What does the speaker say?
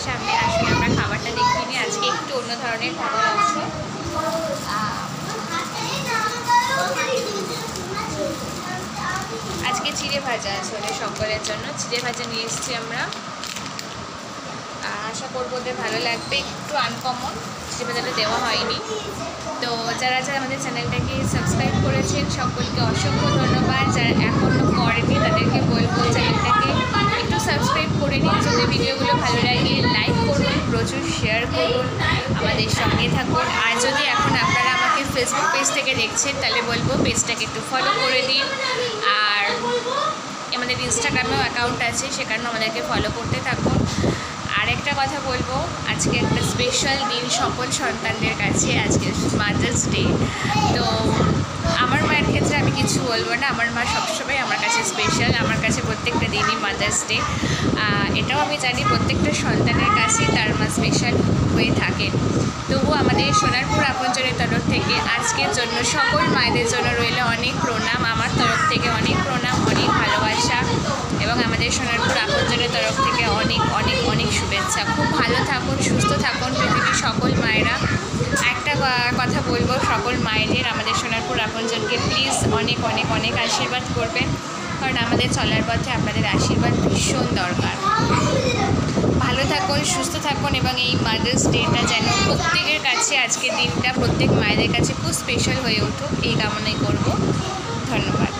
সামনে। আসলে আমরা খাবারটা দেখিনি, আজকে একটু অন্য ধরনের খাবার আছে। আজকে চিড়ে ভাজা আসলে সকলের জন্য চিড়ে ভাজা নিয়ে এসেছি আমরা। আশা করবো ওদের ভালো লাগবে, একটু আনকমন, চিড়ে ভাজাটা দেওয়া হয়নি। তো যারা যারা আমাদের চ্যানেলটাকে সাবস্ক্রাইব করেছেন সকলকে অসংখ্য ধন্যবাদ। যারা এখনও করেনি তাদেরকে বলবো চ্যানেলটাকে একটু সাবস্ক্রাইব করে নিন। যদি ভিডিওগুলো ভালো লাগে লাইক করুন, প্রচুর শেয়ার করুন, আমাদের সঙ্গে থাকুন। আর যদি এখন আপনারা আমাকে ফেসবুক পেজ থেকে দেখছেন তাহলে বলবো পেজটাকে একটু ফলো করে দিন। আর আমাদের ইনস্টাগ্রামেও অ্যাকাউন্ট আছে, সেখানেও আমাদেরকে ফলো করতে থাকুন। আর একটা কথা বলবো, আজকে একটা স্পেশাল দিন সকল সন্তানদের কাছে, আজকে মাদার্স ডে। তো আমার মায়ের ক্ষেত্রে আমি কিছু বলবো না, আমার মা সবসময় আমার কাছে স্পেশাল, আমার কাছে প্রত্যেকটা দিনই মাদার্স ডে। এটাও আমি জানি প্রত্যেকটা সন্তানের কাছেই তার মা স্পেশাল হয়ে থাকেন। তবুও আমাদের সোনারপুর আপনজনের তরফ থেকে আজকের জন্য সকল মায়েদের জন্য রইল অনেক প্রণাম, আমার তরফ থেকে অনেক প্রণাম, অনেক ভালোবাসা, এবং আমাদের সোনারপুর আপনজনের তরফ থেকে অনেক অনেক অনেক শুভেচ্ছা। খুব ভালো থাকুন, সুস্থ থাকুন পৃথিবীর সকল মায়েরা। একটা কথা বলবো সকল মায়েদের, আমাদের সোনারপুর আপনজনকে প্লিজ অনেক অনেক অনেক আশীর্বাদ করবেন, কারণ আমাদের চলার পথে আপনাদের আশীর্বাদ ভীষণ দরকার। ভালো থাকুন, সুস্থ থাকুন, এবং এই মাদার্স ডেটা যেন প্রত্যেকের কাছে, আজকের দিনটা প্রত্যেক মায়েদের কাছে খুব স্পেশাল হয়ে উঠুক, এই কামনাই করব। ধন্যবাদ।